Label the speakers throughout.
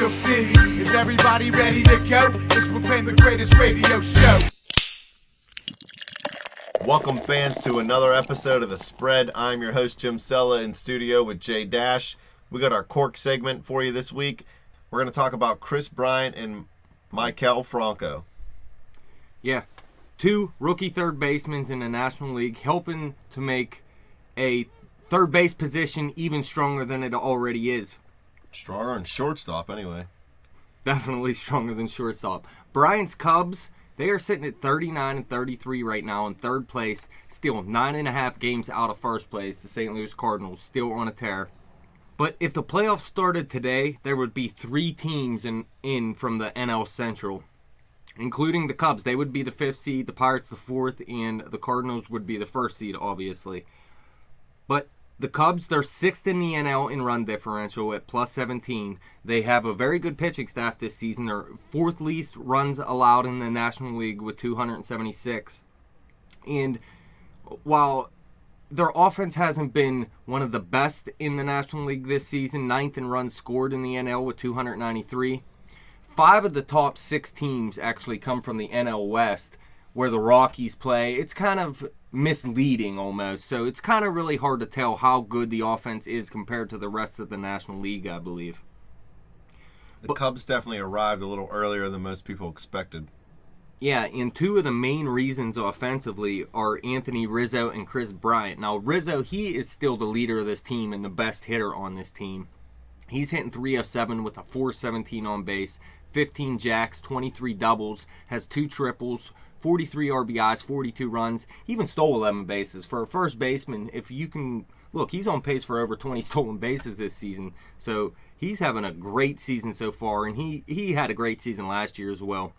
Speaker 1: Steel City. Is everybody ready to go? Let's proclaim the greatest radio show.
Speaker 2: Welcome, fans, to another episode of The Spread. I'm your host, Jim Sella, in studio with Jay Dash. We got our Corked segment for you this week. We're going to talk about Kris Bryant and Maikel Franco.
Speaker 3: Yeah, two rookie third basemen in the National League, helping to make a third base position even stronger than it already is.
Speaker 2: Stronger than shortstop, anyway.
Speaker 3: Definitely stronger than shortstop. Bryant's Cubs, they are sitting at 39 and 33 right now in third place, still 9.5 games out of first place. The St. Louis Cardinals still on a tear. But if the playoffs started today, there would be 3 teams in from the NL Central, including the Cubs. They would be the 5th seed, the Pirates the 4th, and the Cardinals would be the 1st seed, obviously. But the Cubs, they're 6th in the NL in run differential at plus 17. They have a very good pitching staff this season. They're 4th least runs allowed in the National League with 276. And while their offense hasn't been one of the best in the National League this season, 9th in runs scored in the NL with 293. 5 of the top 6 teams actually come from the NL West, where the Rockies play. It's kind of misleading almost, so it's kind of really hard to tell how good the offense is compared to the rest of the National League, I believe.
Speaker 2: The Cubs definitely arrived a little earlier than most people expected.
Speaker 3: Yeah, and 2 of the main reasons offensively are Anthony Rizzo and Kris Bryant. Now, Rizzo, he is still the leader of this team and the best hitter on this team. He's hitting .307 with a .417 on base, 15 jacks, 23 doubles, has 2 triples, 43 RBIs, 42 runs. He even stole 11 bases. For a first baseman, if you can look, he's on pace for over 20 stolen bases this season. So he's having a great season so far, and he had a great season last year as well.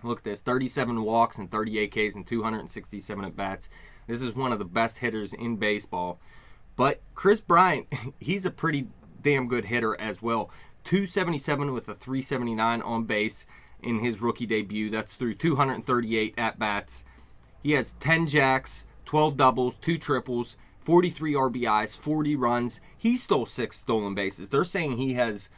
Speaker 3: Look at this, 37 walks and 38 Ks and 267 at-bats. This is one of the best hitters in baseball. But Kris Bryant, he's a pretty damn good hitter as well. 277 with a .379 on base in his rookie debut. That's through 238 at-bats. He has 10 jacks, 12 doubles, 2 triples, 43 RBIs, 40 runs. He stole 6 stolen bases. They're saying he has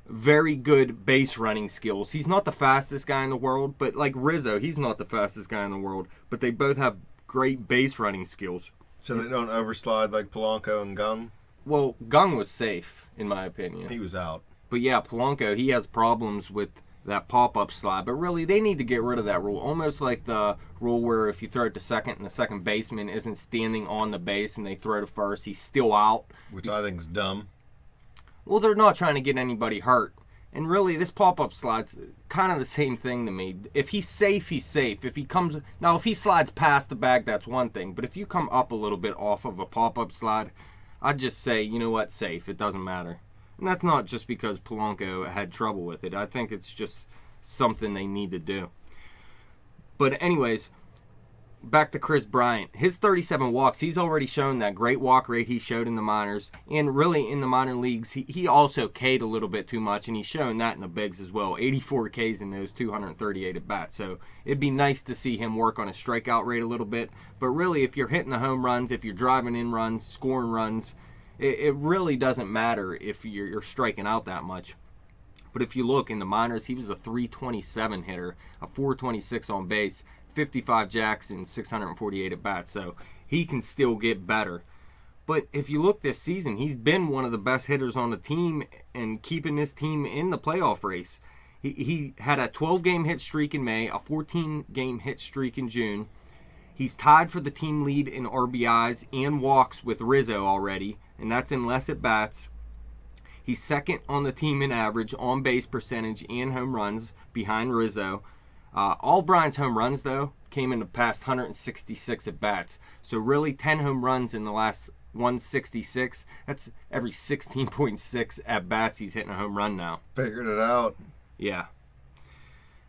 Speaker 3: very good base running skills. He's not the fastest guy in the world, but like Rizzo, he's not the fastest guy in the world, but they both have great base running skills.
Speaker 2: So they don't overslide like Polanco and Gung?
Speaker 3: Well, Gung was safe, in my opinion.
Speaker 2: He was out.
Speaker 3: But yeah, Polanco, he has problems with that pop-up slide. But really, they need to get rid of that rule. Almost like the rule where if you throw it to second and the second baseman isn't standing on the base and they throw to first, he's still out.
Speaker 2: Which I think is dumb.
Speaker 3: Well, they're not trying to get anybody hurt. And really, this pop-up slide's kind of the same thing to me. If he's safe, he's safe. If he slides past the bag, that's one thing. But if you come up a little bit off of a pop-up slide, I'd just say, you know what, safe. It doesn't matter. And that's not just because Polanco had trouble with it. I think it's just something they need to do. But anyways, back to Kris Bryant. His 37 walks, he's already shown that great walk rate he showed in the minors. And really, in the minor leagues, he also K'd a little bit too much, and he's shown that in the bigs as well. 84 Ks in those 238 at-bats. So it'd be nice to see him work on his strikeout rate a little bit. But really, if you're hitting the home runs, if you're driving in runs, scoring runs, it really doesn't matter if you're striking out that much. But if you look in the minors, he was a .327 hitter, a .426 on base, 55 jacks and 648 at-bats. So he can still get better. But if you look this season, he's been one of the best hitters on the team and keeping this team in the playoff race. He had a 12-game hit streak in May, a 14-game hit streak in June. He's tied for the team lead in RBIs and walks with Rizzo already, and that's in less at-bats. He's second on the team in average, on-base percentage, and home runs behind Rizzo. All Bryant's home runs, though, came in the past 166 at-bats. So really 10 home runs in the last 166. That's every 16.6 at-bats he's hitting a home run now.
Speaker 2: Figured it out.
Speaker 3: Yeah.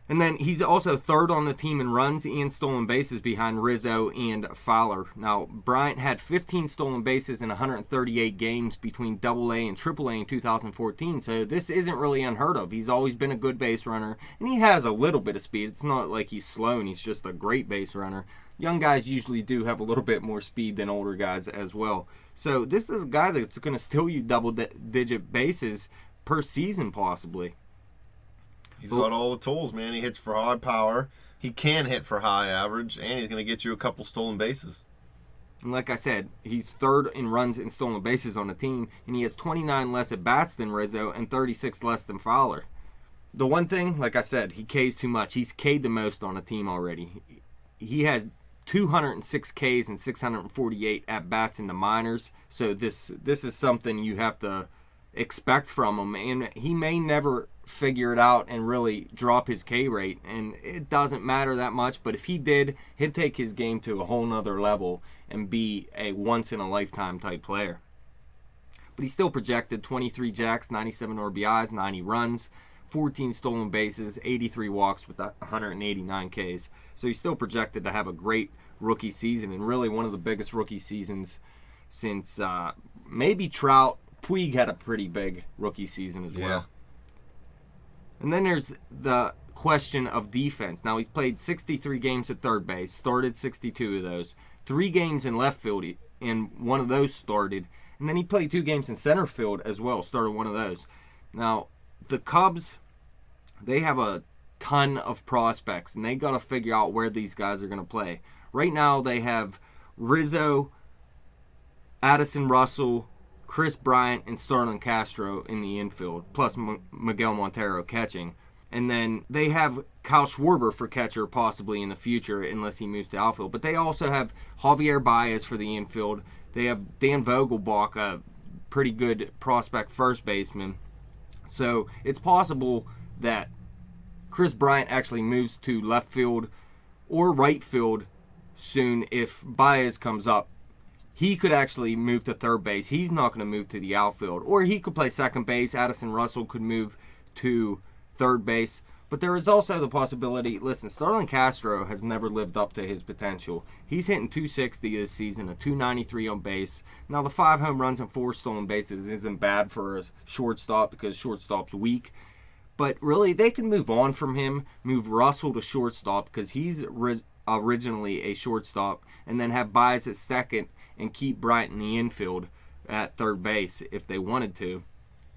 Speaker 3: And then he's also third on the team in runs and stolen bases behind Rizzo and Fowler. Now, Bryant had 15 stolen bases in 138 games between AA and AAA in 2014, so this isn't really unheard of. He's always been a good base runner, and he has a little bit of speed. It's not like he's slow and he's just a great base runner. Young guys usually do have a little bit more speed than older guys as well. So this is a guy that's going to steal you double-digit bases per season possibly.
Speaker 2: He's got all the tools, man. He hits for high power. He can hit for high average, and he's going to get you a couple stolen bases.
Speaker 3: And like I said, he's third in runs and stolen bases on the team, and he has 29 less at bats than Rizzo and 36 less than Fowler. The one thing, like I said, he Ks too much. He's K'd the most on the team already. He has 206 Ks and 648 at bats in the minors. So this is something you have to expect from him, and he may never figure it out and really drop his K rate, and it doesn't matter that much, but if he did, he'd take his game to a whole nother level and be a once in a lifetime type player. But he's still projected 23 jacks, 97 RBIs, 90 runs, 14 stolen bases, 83 walks with 189 Ks. So he's still projected to have a great rookie season, and really one of the biggest rookie seasons since maybe Trout. Puig had a pretty big rookie season as well. And then there's the question of defense. Now, he's played 63 games at third base, started 62 of those. 3 games in left field, and one of those started. And then he played 2 games in center field as well, started one of those. Now, the Cubs, they have a ton of prospects, and they got to figure out where these guys are going to play. Right now, they have Rizzo, Addison Russell, Kris Bryant, and Starlin Castro in the infield, plus Miguel Montero catching. And then they have Kyle Schwarber for catcher possibly in the future unless he moves to outfield. But they also have Javier Baez for the infield. They have Dan Vogelbach, a pretty good prospect first baseman. So it's possible that Kris Bryant actually moves to left field or right field soon if Baez comes up. He could actually move to third base. He's not going to move to the outfield. Or he could play second base. Addison Russell could move to third base. But there is also the possibility, listen, Starlin Castro has never lived up to his potential. He's hitting 260 this season, a 293 on base. Now, the 5 home runs and 4 stolen bases isn't bad for a shortstop because shortstop's weak. But really, they can move on from him, move Russell to shortstop because he's originally a shortstop, and then have Baez at second and keep Bryant in the infield at third base if they wanted to.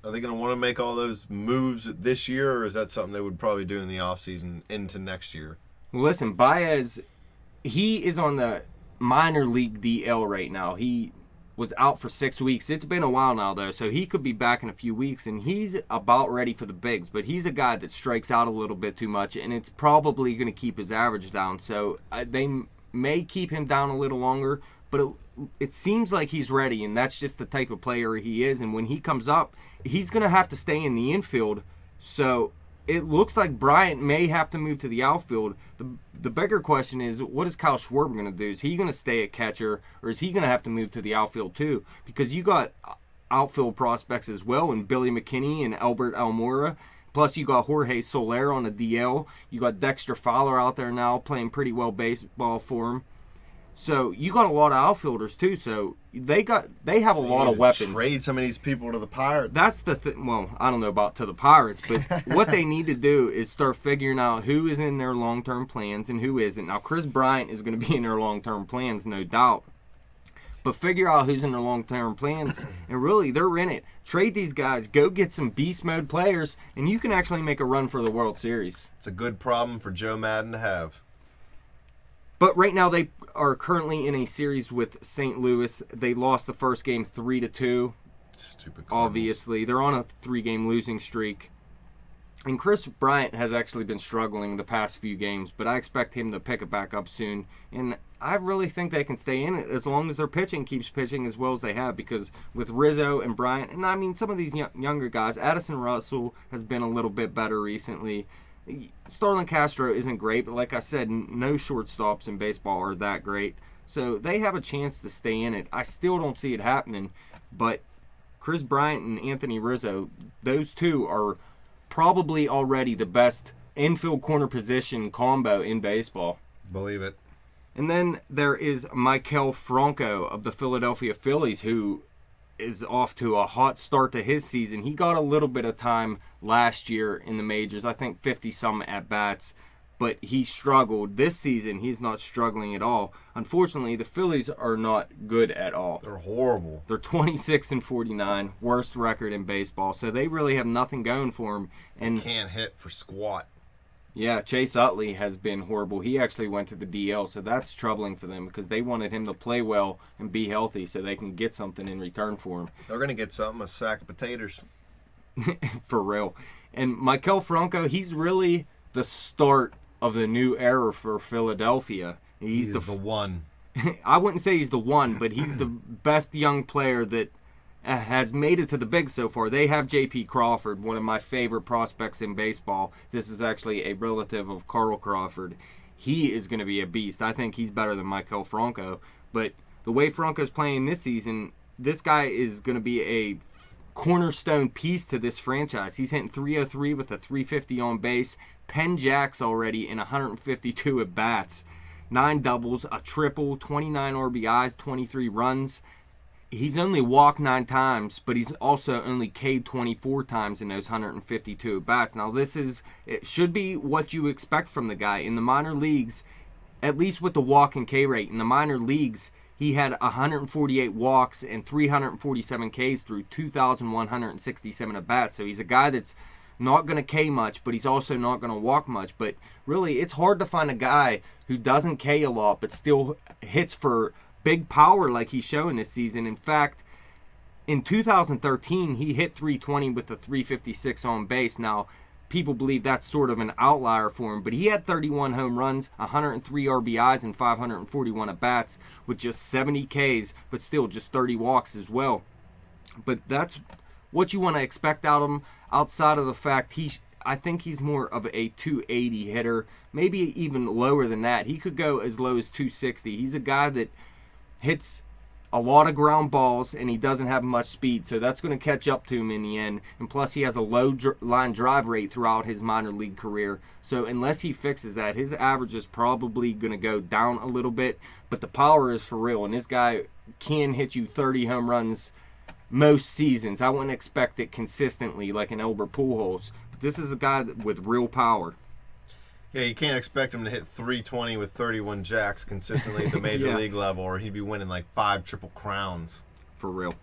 Speaker 2: Are they going to want to make all those moves this year, or is that something they would probably do in the offseason into next year?
Speaker 3: Well, listen, Baez, he is on the minor league DL right now. He was out for 6 weeks. It's been a while now, though, so he could be back in a few weeks, and he's about ready for the bigs. But he's a guy that strikes out a little bit too much, and it's probably going to keep his average down. So they may keep him down a little longer, but it seems like he's ready, and that's just the type of player he is. And when he comes up, he's going to have to stay in the infield. So it looks like Bryant may have to move to the outfield. The bigger question is, what is Kyle Schwarber going to do? Is he going to stay at catcher, or is he going to have to move to the outfield too? Because you got outfield prospects as well, and Billy McKinney and Albert Almora. Plus, you got Jorge Soler on the DL. You got Dexter Fowler out there now playing pretty well baseball for him. So you got a lot of outfielders too. So they have a lot of weapons.
Speaker 2: Trade some of these people to the Pirates.
Speaker 3: That's the thing. Well, I don't know about to the Pirates, but what they need to do is start figuring out who is in their long-term plans and who isn't. Now, Kris Bryant is going to be in their long-term plans, no doubt. But figure out who's in their long-term plans, and really, they're in it. Trade these guys. Go get some beast mode players, and you can actually make a run for the World Series.
Speaker 2: It's a good problem for Joe Madden to have.
Speaker 3: But right now, they are currently in a series with St. Louis. They lost the first game 3-2.
Speaker 2: Stupid Cardinals.
Speaker 3: Obviously, they're on a 3-game losing streak. And Kris Bryant has actually been struggling the past few games, but I expect him to pick it back up soon. And I really think they can stay in it as long as their pitching keeps pitching as well as they have, because with Rizzo and Bryant, and I mean some of these younger guys, Addison Russell has been a little bit better recently. Starlin Castro isn't great, but like I said, no shortstops in baseball are that great. So they have a chance to stay in it. I still don't see it happening, but Kris Bryant and Anthony Rizzo, those two are probably already the best infield corner position combo in baseball.
Speaker 2: Believe it.
Speaker 3: And then there is Maikel Franco of the Philadelphia Phillies, who is off to a hot start to his season. He got a little bit of time last year in the majors, I think 50-some at-bats. but he struggled. This season, he's not struggling at all. Unfortunately, the Phillies are not good at all.
Speaker 2: They're horrible.
Speaker 3: They're 26-49, worst record in baseball, so they really have nothing going for them. And
Speaker 2: Can't hit for squat.
Speaker 3: yeah, Chase Utley has been horrible. He actually went to the DL, so that's troubling for them because they wanted him to play well and be healthy so they can get something in return for him.
Speaker 2: They're going to get something, a sack of potatoes.
Speaker 3: For real. And Maikel Franco, he's really the start of the new era for Philadelphia. He's
Speaker 2: the one.
Speaker 3: I wouldn't say he's the one, but he's the best young player that has made it to the big so far. They have J.P. Crawford, one of my favorite prospects in baseball. This is actually a relative of Carl Crawford. He is going to be a beast. I think he's better than Maikel Franco. But the way Franco's playing this season, this guy is going to be a cornerstone piece to this franchise. He's hitting .303 with a .350 on base, 10 jacks already in 152 at bats, 9 doubles, a triple, 29 RBIs, 23 runs. He's only walked 9 times, but he's also only K'd 24 times in those 152 at bats. Now it should be what you expect from the guy in the minor leagues, at least with the walk and K rate. In the minor leagues, he had 148 walks and 347 Ks through 2,167 at bats. So he's a guy that's not going to K much, but he's also not going to walk much. But really, it's hard to find a guy who doesn't K a lot but still hits for big power like he's showing this season. In fact, in 2013, he hit .320 with a .356 on base. Now, people believe that's sort of an outlier for him, but he had 31 home runs, 103 RBIs, and 541 at-bats with just 70 Ks, but still just 30 walks as well. But that's what you want to expect out of him, outside of the fact I think he's more of a 280 hitter, maybe even lower than that. He could go as low as 260. He's a guy that hits a lot of ground balls, and he doesn't have much speed, so that's going to catch up to him in the end. And plus, he has a low line drive rate throughout his minor league career. So unless he fixes that, his average is probably going to go down a little bit, but the power is for real, and this guy can hit you 30 home runs most seasons. I wouldn't expect it consistently like an Albert Pujols, but this is a guy with real power.
Speaker 2: Yeah, you can't expect him to hit .320 with 31 jacks consistently at the major league level, or he'd be winning like 5 Triple Crowns.
Speaker 3: For real.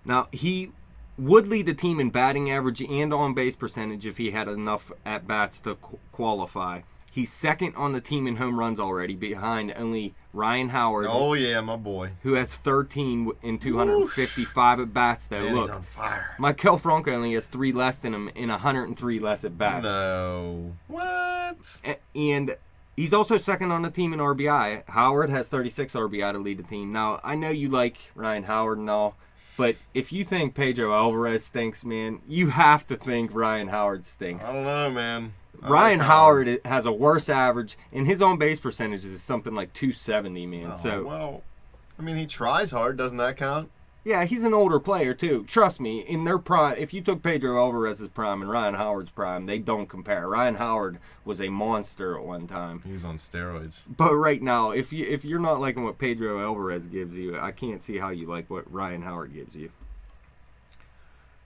Speaker 3: Now, he would lead the team in batting average and on-base percentage if he had enough at-bats to qualify. He's second on the team in home runs already, behind only Ryan Howard.
Speaker 2: Oh, yeah, my boy.
Speaker 3: Who has 13 in 255 at-bats, though.
Speaker 2: Man,
Speaker 3: look,
Speaker 2: he's on fire.
Speaker 3: Maikel Franco only has 3 less than him in 103 less at-bats.
Speaker 2: No. What?
Speaker 3: And he's also second on the team in RBI. Howard has 36 RBI to lead the team. Now, I know you like Ryan Howard and all, but if you think Pedro Alvarez stinks, man, you have to think Ryan Howard stinks.
Speaker 2: I don't know, man.
Speaker 3: Ryan Howard has a worse average, and his on-base percentage is something like 270, man.
Speaker 2: Well, I mean, he tries hard. Doesn't that count?
Speaker 3: Yeah, he's an older player, too. Trust me, in their prime, if you took Pedro Alvarez's prime and Ryan Howard's prime, they don't compare. Ryan Howard was a monster at one time.
Speaker 2: He was on steroids.
Speaker 3: But right now, if you're not liking what Pedro Alvarez gives you, I can't see how you like what Ryan Howard gives you.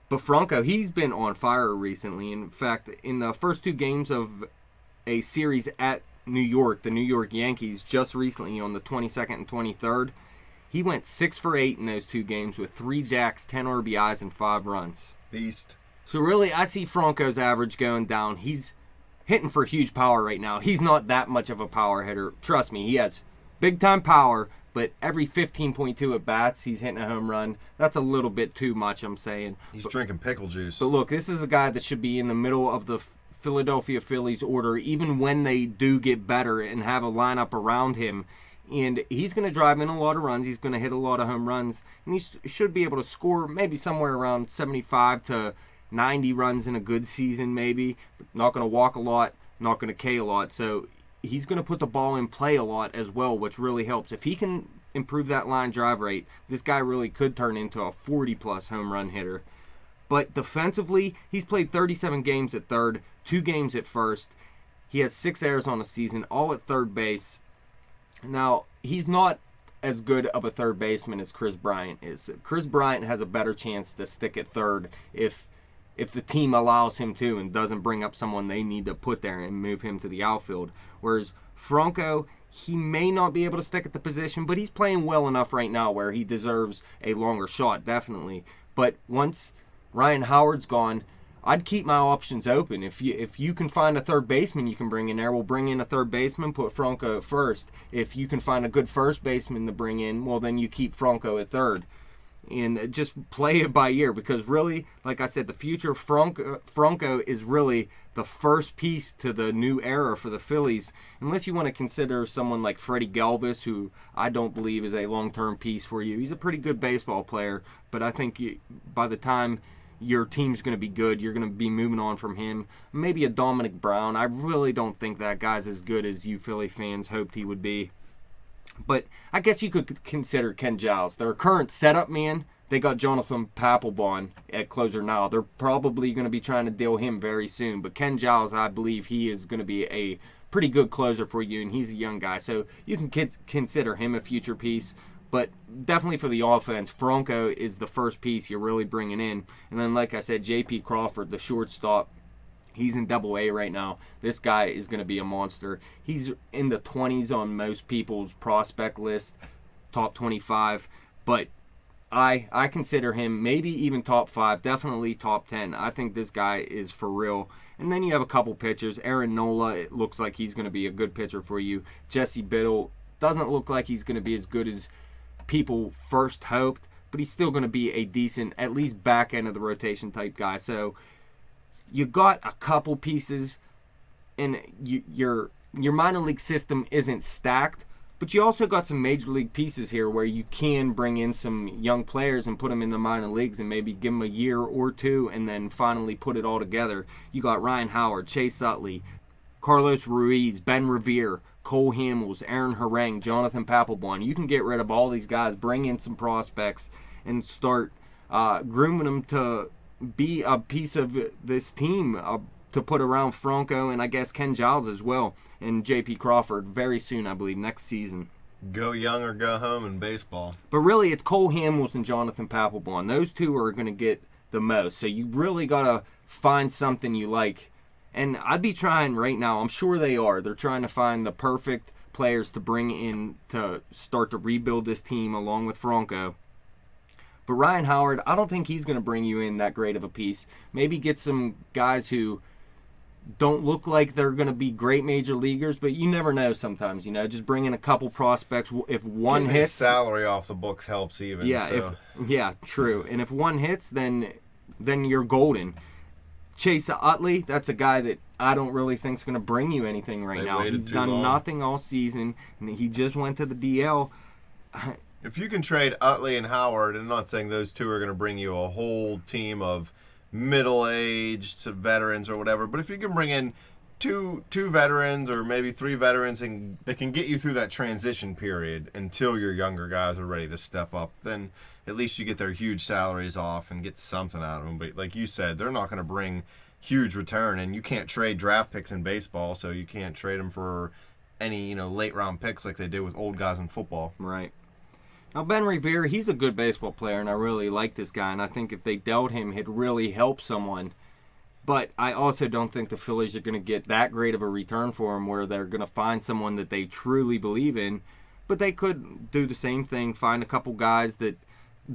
Speaker 3: But Franco, he's been on fire recently. In fact, in the first 2 games of a series at New York, the New York Yankees, just recently on the 22nd and 23rd, he went 6 for 8 in those 2 games with 3 jacks, 10 RBIs, and 5 runs.
Speaker 2: Beast.
Speaker 3: So really, I see Franco's average going down. He's hitting for huge power right now. He's not that much of a power hitter. Trust me, he has big-time power, but every 15.2 at-bats, he's hitting a home run. That's a little bit too much, I'm saying.
Speaker 2: He's drinking pickle juice.
Speaker 3: But look, this is a guy that should be in the middle of the Philadelphia Phillies order, even when they do get better and have a lineup around him. And he's going to drive in a lot of runs. He's going to hit a lot of home runs. And he should be able to score maybe somewhere around 75 to 90 runs in a good season, maybe. Not going to walk a lot, not going to K a lot. So he's going to put the ball in play a lot as well, which really helps. If he can improve that line drive rate, this guy really could turn into a 40-plus home run hitter. But defensively, he's played 37 games at third, 2 games at first. He has 6 errors on the season, all at third base. Now, he's not as good of a third baseman as Kris Bryant is. Kris Bryant has a better chance to stick at third if if the team allows him to and doesn't bring up someone they need to put there and move him to the outfield. Whereas Franco, he may not be able to stick at the position, but he's playing well enough right now where he deserves a longer shot, definitely. But once Ryan Howard's gone, I'd keep my options open. If you can find a third baseman you can bring in there, we'll bring in a third baseman, put Franco at first. If you can find a good first baseman to bring in, well, then you keep Franco at third. And just play it by ear, because really, like I said, the future Franco is really the first piece to the new era for the Phillies, unless you want to consider someone like Freddie Galvis, who I don't believe is a long-term piece for you. He's a pretty good baseball player, but I think by the time your team's going to be good, you're going to be moving on from him. Maybe a Dominic Brown. I really don't think that guy's as good as you Philly fans hoped he would be. But I guess you could consider Ken Giles. Their current setup man, they got Jonathan Papelbon at closer now. They're probably going to be trying to deal him very soon. But Ken Giles, I believe he is going to be a pretty good closer for you, and he's a young guy. So you can consider him a future piece. But definitely for the offense, Franco is the first piece you're really bringing in. And then, like I said, J.P. Crawford, the shortstop, he's in Double-A right now. This guy is going to be a monster. He's in the 20s on most people's prospect list, top 25. But I consider him maybe even top 5, definitely top 10. I think this guy is for real. And then you have a couple pitchers. Aaron Nola, it looks like he's going to be a good pitcher for you. Jesse Biddle doesn't look like he's going to be as good as people first hoped, but he's still going to be a decent, at least back end of the rotation type guy. So you got a couple pieces, and your minor league system isn't stacked, but you also got some major league pieces here where you can bring in some young players and put them in the minor leagues and maybe give them a year or two and then finally put it all together. You got Ryan Howard, Chase Utley, Carlos Ruiz, Ben Revere, Cole Hamels, Aaron Harang, Jonathan Papelbon. You can get rid of all these guys, bring in some prospects, and start grooming them to be a piece of this team to put around Franco and I guess Ken Giles as well, and J.P. Crawford very soon, I believe, next season.
Speaker 2: Go young or go home in baseball.
Speaker 3: But really, it's Cole Hamels and Jonathan Papelbon. Those two are going to get the most. So you really got to find something you like. And I'd be trying right now, I'm sure they are. They're trying to find the perfect players to bring in to start to rebuild this team along with Franco. But Ryan Howard, I don't think he's going to bring you in that great of a piece. Maybe get some guys who don't look like they're going to be great major leaguers, but you never know sometimes, just bring in a couple prospects. If one
Speaker 2: Getting
Speaker 3: hits,
Speaker 2: his salary off the books helps even.
Speaker 3: Yeah,
Speaker 2: so.
Speaker 3: True. And if one hits, then you're golden. Chase Utley, that's a guy that I don't really think is going to bring you anything right now. He's done nothing all season, and he just went to the DL.
Speaker 2: If you can trade Utley and Howard, and I'm not saying those two are going to bring you a whole team of middle-aged veterans or whatever, but if you can bring in two veterans or maybe 3 veterans and they can get you through that transition period until your younger guys are ready to step up, then at least you get their huge salaries off and get something out of them. But like you said, they're not going to bring huge return, and you can't trade draft picks in baseball, so you can't trade them for any late round picks like they did with old guys in football.
Speaker 3: Right. Now, Ben Revere, he's a good baseball player, and I really like this guy, and I think if they dealt him, he'd really help someone. But I also don't think the Phillies are going to get that great of a return for him where they're going to find someone that they truly believe in. But they could do the same thing, find a couple guys that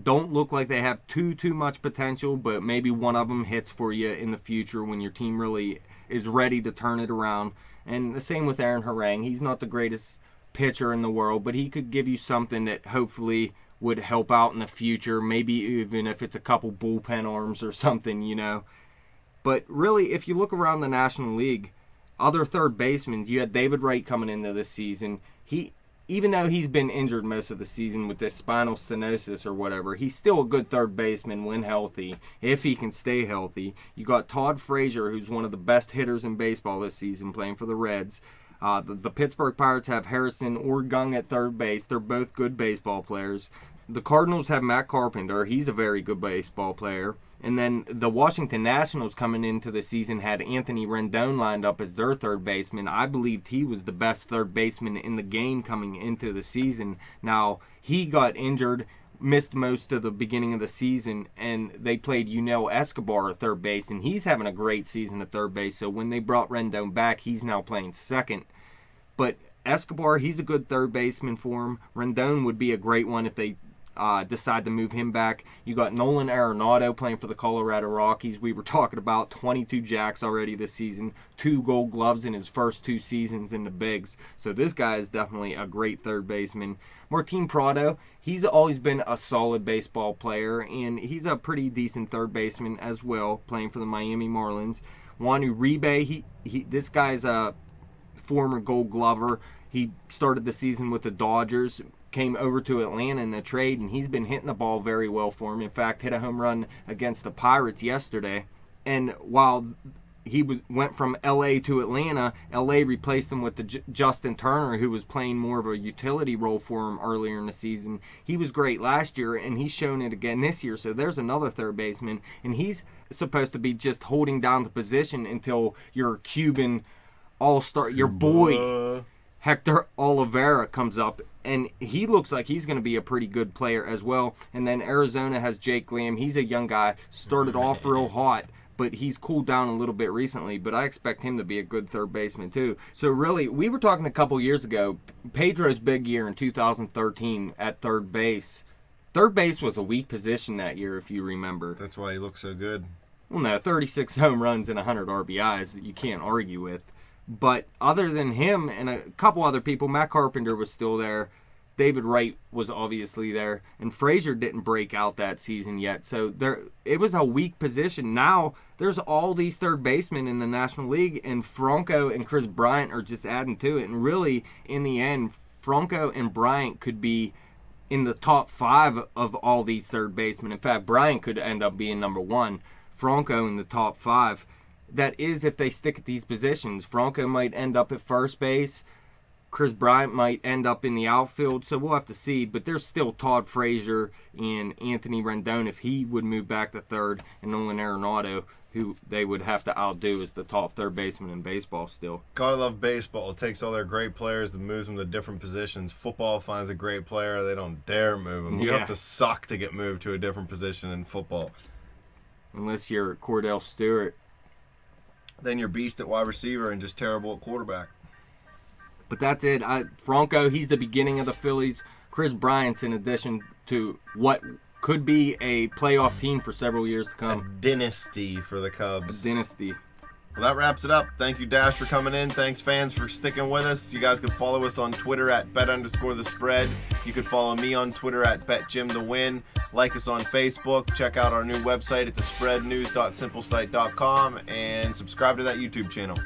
Speaker 3: don't look like they have too much potential, but maybe one of them hits for you in the future when your team really is ready to turn it around. And the same with Aaron Harang. He's not the greatest pitcher in the world, but he could give you something that hopefully would help out in the future, maybe even if it's a couple bullpen arms or something, But really, if you look around the National League, other third basemen, you had David Wright coming into this season. Even though he's been injured most of the season with this spinal stenosis or whatever, he's still a good third baseman when healthy, if he can stay healthy. You got Todd Frazier, who's one of the best hitters in baseball this season, playing for the Reds. The Pittsburgh Pirates have Harrison or Gung at third base. They're both good baseball players. The Cardinals have Matt Carpenter. He's a very good baseball player. And then the Washington Nationals coming into the season had Anthony Rendon lined up as their third baseman. I believed he was the best third baseman in the game coming into the season. Now, he got injured missed most of the beginning of the season, and they played Yunel Escobar at third base, and he's having a great season at third base. So when they brought Rendon back, he's now playing second. But Escobar, he's a good third baseman for him. Rendon would be a great one if they decide to move him back. You got Nolan Arenado playing for the Colorado Rockies. We were talking about 22 jacks already this season, 2 Gold Gloves in his first 2 seasons in the bigs. So this guy is definitely a great third baseman. Martin Prado, he's always been a solid baseball player, and he's a pretty decent third baseman as well, playing for the Miami Marlins. Juan Uribe, this guy's a former Gold Glover. He started the season with the Dodgers, came over to Atlanta in the trade, and he's been hitting the ball very well for him. In fact, hit a home run against the Pirates yesterday. And while he went from L.A. to Atlanta, L.A. replaced him with the Justin Turner, who was playing more of a utility role for him earlier in the season. He was great last year, and he's shown it again this year. So there's another third baseman, and he's supposed to be just holding down the position until your Cuban all-star, your boy Hector Oliveira comes up, and he looks like he's going to be a pretty good player as well. And then Arizona has Jake Lamb. He's a young guy, started off real hot, but he's cooled down a little bit recently, but I expect him to be a good third baseman too. So really, we were talking a couple years ago, Pedro's big year in 2013 at third base. Third base was a weak position that year, if you remember.
Speaker 2: That's why he looks so good.
Speaker 3: Well, no, 36 home runs and 100 RBIs, you can't argue with. But other than him and a couple other people, Matt Carpenter was still there. David Wright was obviously there. And Frazier didn't break out that season yet. So it was a weak position. Now there's all these third basemen in the National League, and Franco and Kris Bryant are just adding to it. And really, in the end, Franco and Bryant could be in the top 5 of all these third basemen. In fact, Bryant could end up being number 1. Franco in the top 5. That is if they stick at these positions. Franco might end up at first base. Kris Bryant might end up in the outfield. So we'll have to see. But there's still Todd Frazier and Anthony Rendon if he would move back to third. And Nolan Arenado, who they would have to outdo as the top third baseman in baseball still.
Speaker 2: Gotta love baseball. It takes all their great players and moves them to different positions. Football finds a great player. They don't dare move them. You have to suck to get moved to a different position in football.
Speaker 3: Unless you're Cordell Stewart.
Speaker 2: Then you're beast at wide receiver and just terrible at quarterback.
Speaker 3: But that's it. Franco, he's the beginning of the Phillies. Kris Bryant's in addition to what could be a playoff team for several years to come.
Speaker 2: A dynasty for the Cubs.
Speaker 3: A dynasty.
Speaker 2: Well, that wraps it up. Thank you, Dash, for coming in. Thanks, fans, for sticking with us. You guys can follow us on Twitter at bet_the_spread. You can follow me on Twitter at betjimthewin. Like us on Facebook. Check out our new website at thespreadnews.simplesite.com and subscribe to that YouTube channel.